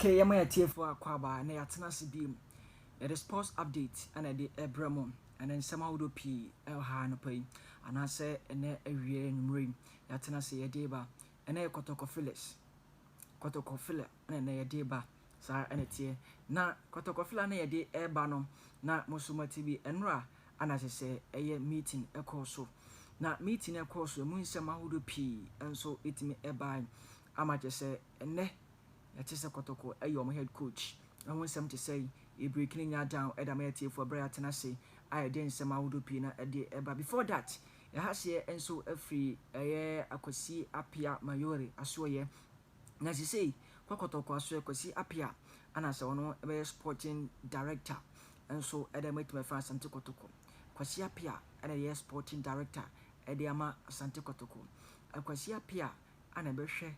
Okay, yama yatie for akwaba na yatena se bi the sports update and the ebremo and then somehow do p ha no pai and I say ene awie nwumre yatena se yede ba ene Kotoko file na yede ba sa ene tie na Kotoko file na yede eba no na musumati bi enra ana se eye meeting ekoso na meeting ekoso mu nsema hodo pi enso etimi eba ama je se ene yatese Kotoko ayo head coach na won sem to say e breaking nya down edam yatie for bra atena say I den sem awudo pi na ede eba before that ya hase enso afri akosi apia mayore asoye na say Kotoko aso akosi apia ana se wono be sporting director enso edam etima fa Asante Kotoko akosi apia ana ye sporting director ede ama Asante Kotoko akosi apia ana be hwe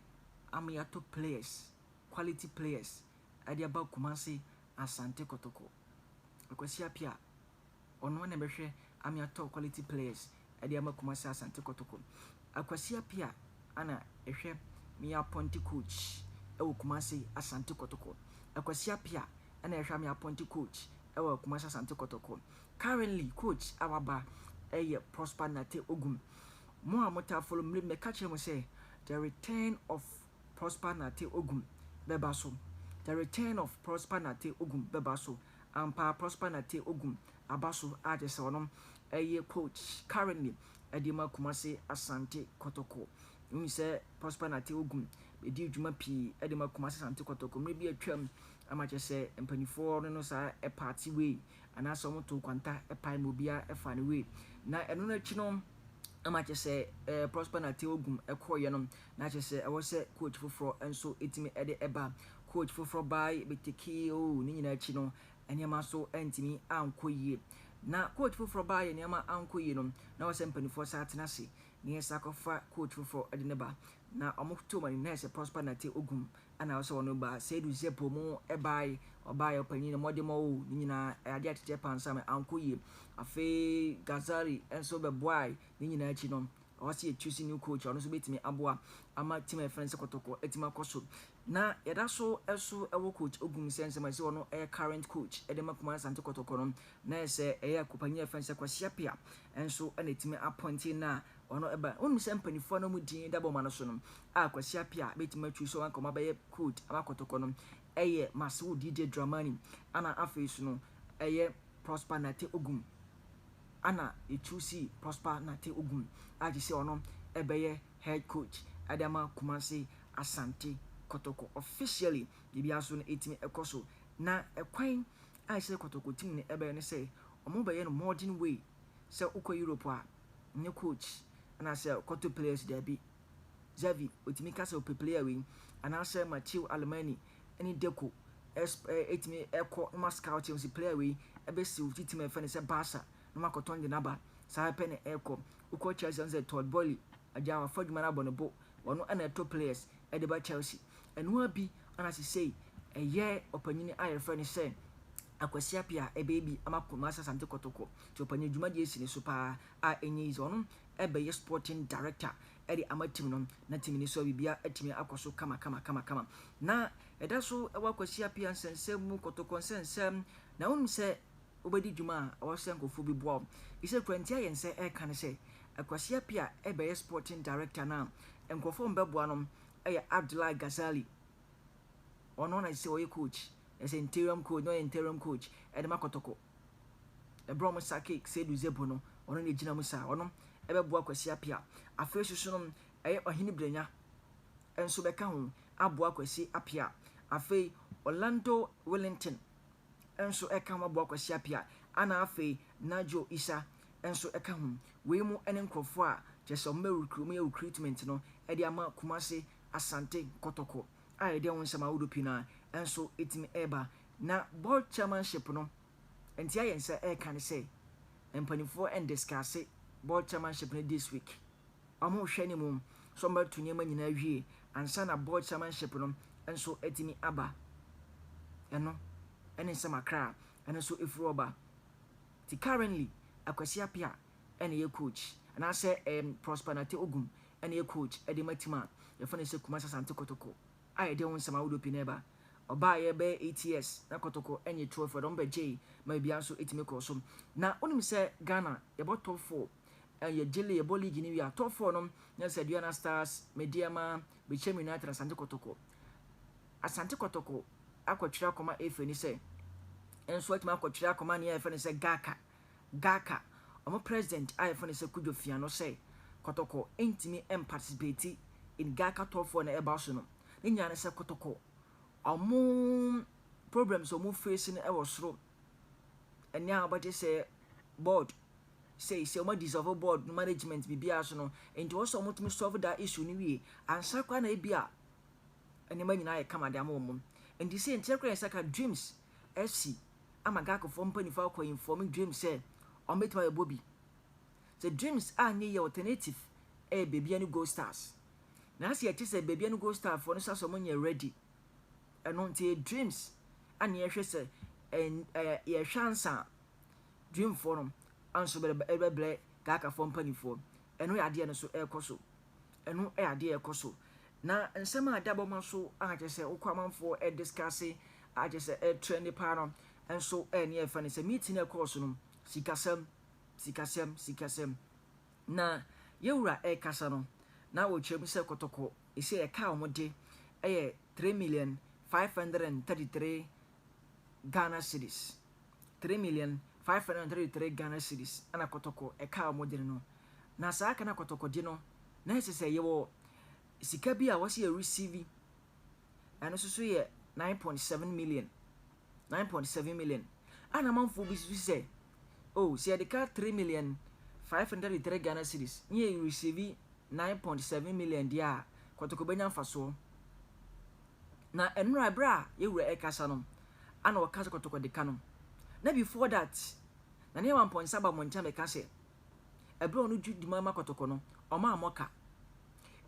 amayato players quality players ade aba Kumasi Asante Kotoko akwasi apia ono na behwe amiato quality players ade ama Kumasi Asante Kotoko akwasi apia ana ehwe mi appoint coach ewo Kumasi Asante Kotoko akwasi apia ana ehwe mi appoint coach ewo Kumasi Asante Kotoko currently coach awaba Prosper Nate Ogum mo amota follow me catch him say the return of Prosper Nate Ogum bebaso the return of Prosper Nate Ogum bebaso ampa Prosper Nate Ogum abaso agese wonom coach currently edima Kumasi Asante Kotoko we say Prosper Nate Ogum edi djuma pi edima Kumasi Asante Kotoko me bi atwam amache se empanifo no sa party way ana so mo to kwanta pai mobia fa ne way na eno na chi no amache se Prosper Nate Ogum ekoye no na che se ewo se coach foforo enso etimi ede eba coach foforo bai beteki o ni nyina chi no enema so entimi ankoye na coach foforo bai enema ankoye no na wo se mpanifo sa atena se ni esa kofa coach foforo ede ne ba na omoto mani na se Prosper Nate Ogum ana wo se wono ba se du zepo mo ebai obai opanyin modemo o ni nyina ade atete pansa me ankoye afi Gazari enso be boy ni nyina chi no o se choose new coach ono so betimi aboa ama team e friends Kotoko etima koso na yeda so eso ewo coach Ogum sense ma se ono current coach edema Kumasi Asante Kotoko no na se akopanya friends kwasiapia enso ana etimi appointing na ono eba onu se mpanifo no mu din dabo ma no so no kwasiapia betimi choose one koma be coach ama Kotoko no Masu DJ Dramani ana afesu no Prosper Nate Ogum ana choose Prosper Nate Ogum aji se ono ebeye head coach adama Kumasi Asante Kotoko officially bibia so no etimi ekoso na ekwan ai se Kotoko team ne ebeye ne say omo beye no modern way se uko Europe a nye coach ana se Kotoko players there be Xavi otimi kasa o player we ana se Matthew Alemani any deco etimi eko ma scout team player we ebesi team e fa ne se Barca no makoton de naba sa pe ne eko uko Chelsea nze Todd Boehly ajawa faduma na bonobo wono ana top players e de ba Chelsea enu abi ana se say opanyini aye fa ne se akwasi apia ebebi ama Kumasi Asante Kotoko to opanyi djuma de esi ne so pa a enye is ono ebeye sporting director edi ama team no na team ni so bibia etimi akoso kama na eda so ewa akwasi apia nsensem mu Kotoko nsensem na won se obedi djuma a wose nkofo bi boa ise kwantia yen se e kan se akwasi apia ebeye sporting director na nkofo mbeboa no Abdullah Ghazali ono na se oye coach as interim coach no interim coach edema Kotoko ebrom sake sedu zebo no ono ne gina musa ono ebeboa akwasi apia afesusu no ohini brenya enso beka ho aboa akwasi apia afi Orlando Wellington enso eka ho aboa akwasi apia ana afi Najo Isa enso eka ho we mu ene nkrofo a jeso recruitment no edi ama Kumasi Asante Kotoko ide won sama wudo pina enso etimi eba na board chairmanship no entia yense kan say empanifo and discuss board chairmanship no this week amo hwani mum so mba tunyema nyina wie ansa na board chairmanship no enso etimi aba ene sama kra ene so efuru oba ti currently akwasi apia ene ye coach na say Prosper Nate Ogum ene ye coach edema tima ye fa ne se Kumasi Asante Kotoko I don't want some would be never oba ye be 8 years na Kotoko enye 12 don be J ma bia so etime ko so na onim se Ghana ye bo top 4 ye jele ye bo league ni wi a top 4 no na se Diana Stars Mediama Bechem United Asante Kotoko akwatwira koma efe ni se enso atima akwatwira koma ne efe ni se Gaka omo president efe ni se Kujo Fiano se Kotoko entimi participate in Gaka top 4 na eba so no ne nya ne se Kotoko omo problems omo face ni e wo soro enya abade se board say omo dissolve board management bibia so no enti wo so omo tumi solve that issue ni wie ansa kwa na ebia enema nyina ye kama de amom enti say entekra saka dreams FC amaga ko fo mpani fa ko inform dreams say ometwa ye bobi the dreams anye ye alternative baby ani go stars na se ye say baby ani go star for no so mo nye ready eno nti dreams anye hwe say ye hwansa dream forum anso be Gaka for mpani fo eno ya de no so ekoso eno ya de ekoso na nsema adabo maso aje se ukwamanfo discuss aje se trend pa enso ene e fa ne se meeting e course no sikasem na yewura kasa no na wo twem se Kotoko ese e ka omode 3,533 Ghana cedis 3,533 Ghana cedis ana Kotoko e ka omode no na sa aka na Kotoko di no na ese se yewo sika bi a wasi receive and so ye 9.7 million ana manfo bi say oh see the car 3,533 Ghana cedis ye receive 9.7 million dia Kotoko benya faso na enra bra ye wura ekasa no ana wakasa Kotoko de kano na before that na ne 1.7 moncha me kase ebro no judi mama Kotoko no oma amoka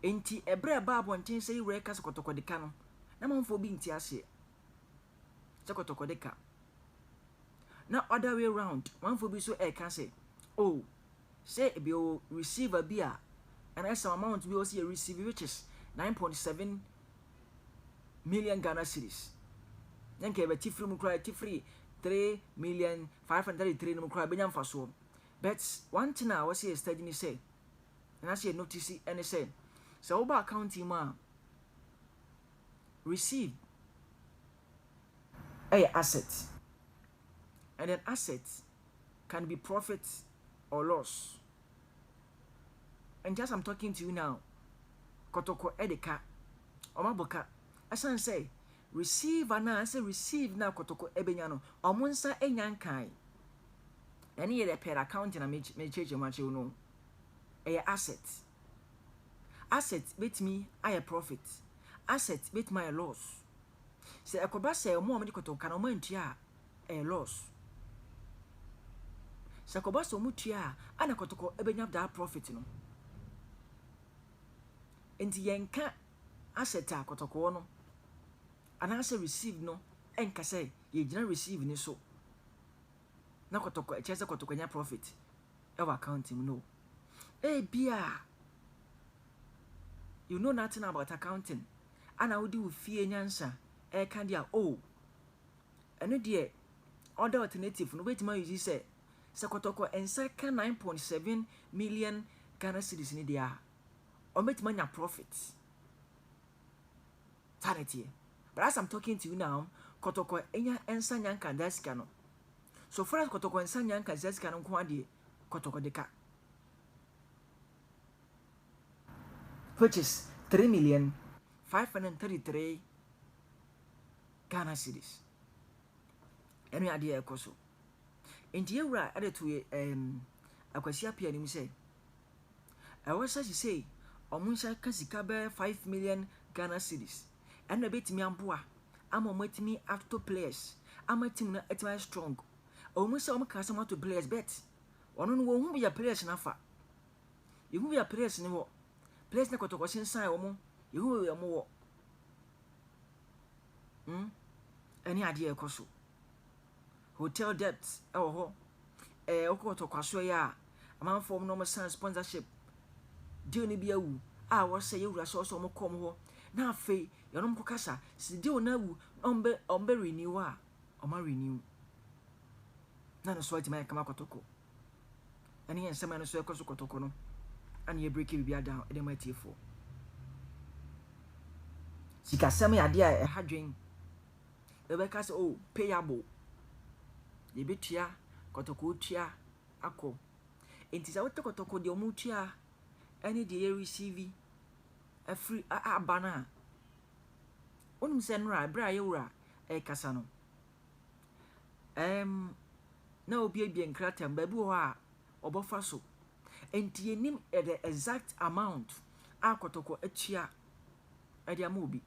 enti ebre ba abonten sei wura ekasa Kotoko de kano na manfo bi nti ase se Kotoko de ka na other way round manfo bi so ekase oh say be o receiver bi a and as amount we also receive which is 9.7 million Ghana cedis nyanke be tifri mu kra tifri 3,533 mu kra benya mfaso but one thing I was here studying say and I say notice and say so over accounting ma receive a asset and an asset can be profit or loss. And just I'm talking to you now, Kotoko edeka, omaboka. Asan say receive and I say receive now Kotoko ebenyano. Omunsa enyankai. Any ye per account na me change much you know. A asset. Asset bet me I a profit. Asset bet my loss. Say akoba say omo amedi Kotoko kana omo ntia a loss. Sakoba so mutia ana Kotoko ebenya that profit no. Enti yenka asset a Kotoko no ana say receive no enka say ye gina receive ni so na Kotoko e chese Kotoko nya profit e wa accounting no bia you know nothing about accounting ana wodi wo fie nyansa e ka dia oh eno de other alternative no wetima use say Kotoko ensaka 9.7 million Ghana cedis ni dia or metima nya profit sanity. But as I'm talking to you now, Kotoko enya ensa nyanka deska no. So for as Kotoko ensa nyanka deska no kwa die Kotoko deka, which is 3,533 Ghana cedis. Enu ade ekoso enti ewura ade to akwasi apia nim say I was say omunsa kasika be 5 million Ghana cedis and betimi amboa ama matimi acto players ama team na etima strong omunsa omkasa mato players bet ono no wo hu ya players na fa yehu ya players ni wo players na Kotoko sensan omo yehu ya mo wo ani ade ekoso hotel debt ho Okotoko kwaso ya amanfo no mo san sponsorship deal ni bia wu a wo say yewura so mo kom ho na afi yonom kokasa si deal na wu ombe renew a oma renew na no so atima kama Kotoko ani yen sema no so ekoso Kotoko no ani e break bibia down e dem atiefo sika sema ya de a hadwen e be ka say oh payable ye betua Kotoko tua akọ enti sa wote Kotoko de omu tua ani de ye receive a free abana onum se nra bra ye wura e kasa no na obi ebie nkratam ba bi ho a obofa so enti yenim the exact amount a Kotoko atua e de amobi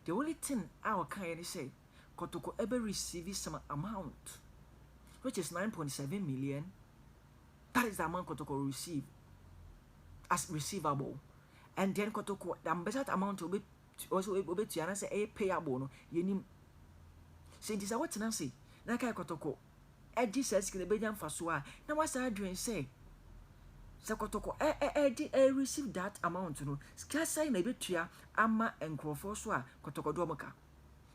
the only thing our kind say Kotoko ever receive some amount which is 9.7 million. That is the amount Kotoko receive as receivable, and then Kotoko the ambassador amount will be also able to say a payable no yenim say this what na say na kai Kotoko e di says ke be nyam faso a na wasa adwen say Kotoko receive that amount no skasa na betua ama enkrofo so a Kotoko do moka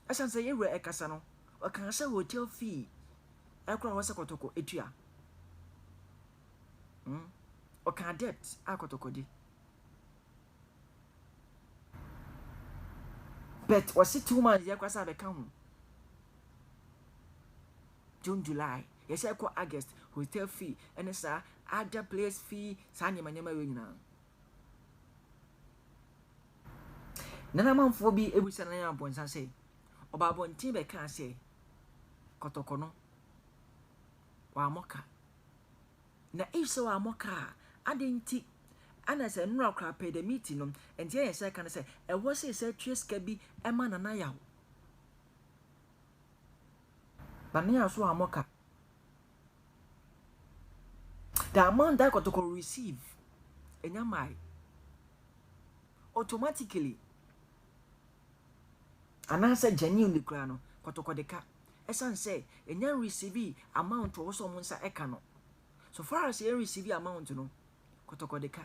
Asante say yewre ekasa no o kan say hotel fee ekra ho say Kotoko etua o kan debt a Kotoko di but was it 2 months yakwa say be kan June July yes I call August hotel fee and sa other place fee sa nyama we nyina nana manfo bi ebusa na ya bonsan say oba bontin be kan say Kotoko no wa moka na iso wa moka adenti ana say nura kra pay the meeting no enti ya say kan say e wo say tieska bi e ma nana yawo bania so amoka the amount that Kotoko receive enyamai automatically anasa genuine the kra no Kotoko deka esan say enya receive amount wo so mo nsa eka no so far as you receive amount no Kotoko deka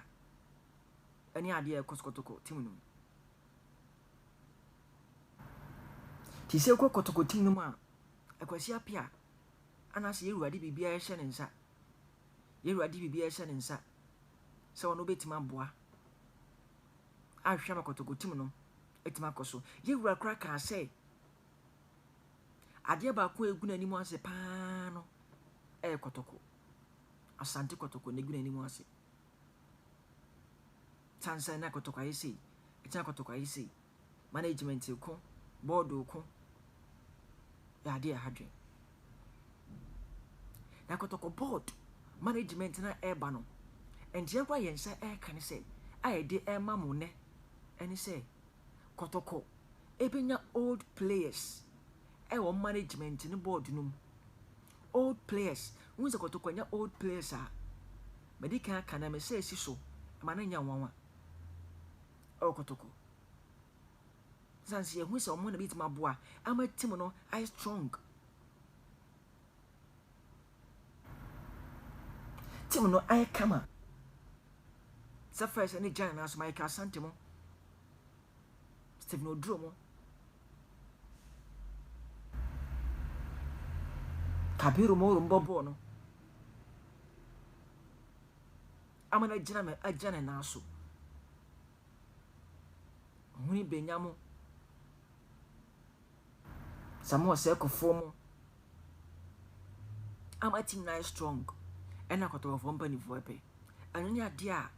any ade e Kotoko team no ti se ko Kotoko team no ma akwasi apia anase yeruade bibia ye hye ne nsa yeruade bibia ye hye ne nsa se wono betima boa ahwa Kotoko team no etima koso yewura kra ka say ade ba ko egu na nimu ase pa no Kotoko Asante Kotoko na egu na nimu ase tansa na Kotoko ayesi etia Kotoko ayesi management ko board ko ya de hadwe na Kotoko board management na eba no enje kwa yensa kan say ayede ema mo ne eni say Kotoko ebenya old players wo management ni board num old players unze Kotoko nya old players a medika kana me say si so ma na nya nwanwa Kotoko zansi ehu se omo na bitima boa ama team no I strong team no I kama sa first any Jan na so my Asante mo Steve no dro mo Kabiru mo rumbobo no ama na jina me ajana na so huni benyamo Samuel Seko form ama team na strong ena Kotoko company for pe anya dia